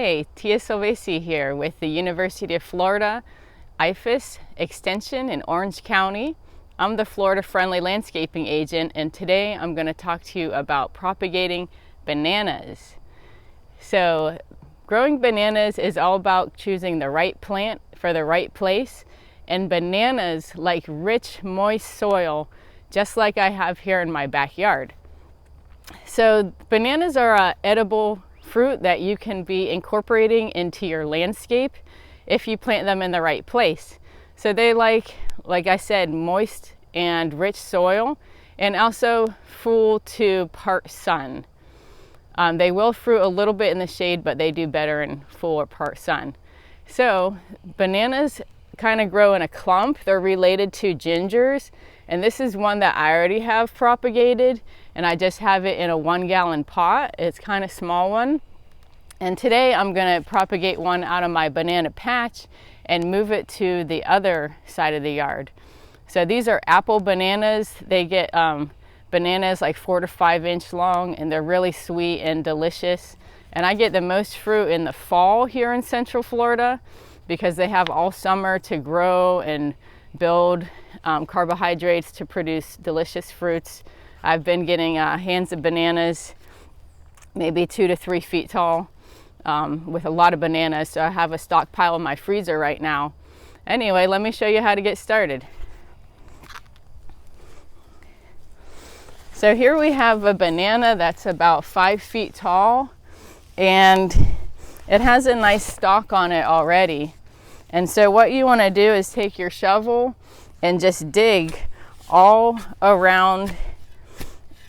Hey, Tia Silvesi here with the University of Florida IFAS Extension in Orange County. I'm the Florida Friendly Landscaping Agent, and today I'm going to talk to you about propagating bananas. So, growing bananas is all about choosing the right plant for the right place, and bananas like rich, moist soil, just like I have here in my backyard. So, bananas are an edible fruit that you can be incorporating into your landscape if you plant them in the right place. So they like I said, moist and rich soil, and also full to part sun. They will fruit a little bit in the shade, but they do better in full or part sun. So bananas kind of grow in a clump. They're related to gingers, and this is one that I already have propagated, and I just have it in a 1-gallon pot. It's kind of small one. And today I'm going to propagate one out of my banana patch and move it to the other side of the yard. So these are apple bananas. They get bananas like 4 to 5 inch long, and they're really sweet and delicious. And I get the most fruit in the fall here in Central Florida because they have all summer to grow and build carbohydrates to produce delicious fruits. I've been getting hands of bananas, maybe 2 to 3 feet tall, with a lot of bananas. So I have a stockpile in my freezer right now. Anyway, let me show you how to get started. So here we have a banana that's about 5 feet tall, and it has a nice stalk on it already. And so what you want to do is take your shovel and just dig all around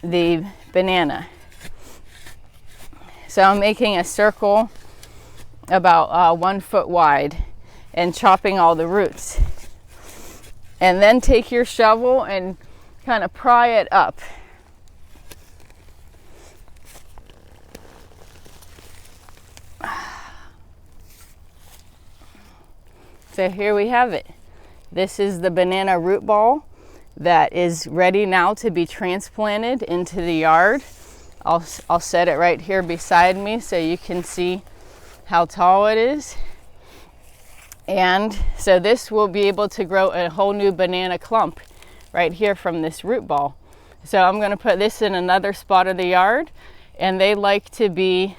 the banana. So I'm making a circle about 1 foot wide and chopping all the roots. And then take your shovel and kind of pry it up. So here we have it. This is the banana root ball that is ready now to be transplanted into the yard. I'll set it right here beside me so you can see how tall it is. And so this will be able to grow a whole new banana clump right here from this root ball. So I'm going to put this in another spot of the yard, and they like to be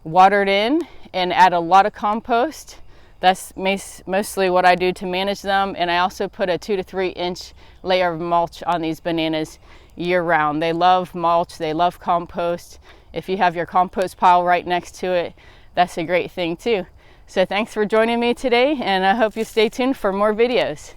watered in and add a lot of compost. That's mostly what I do to manage them. And I also put a 2 to 3 inch layer of mulch on these bananas year round. They love mulch, they love compost. If you have your compost pile right next to it, that's a great thing too. So thanks for joining me today, and I hope you stay tuned for more videos.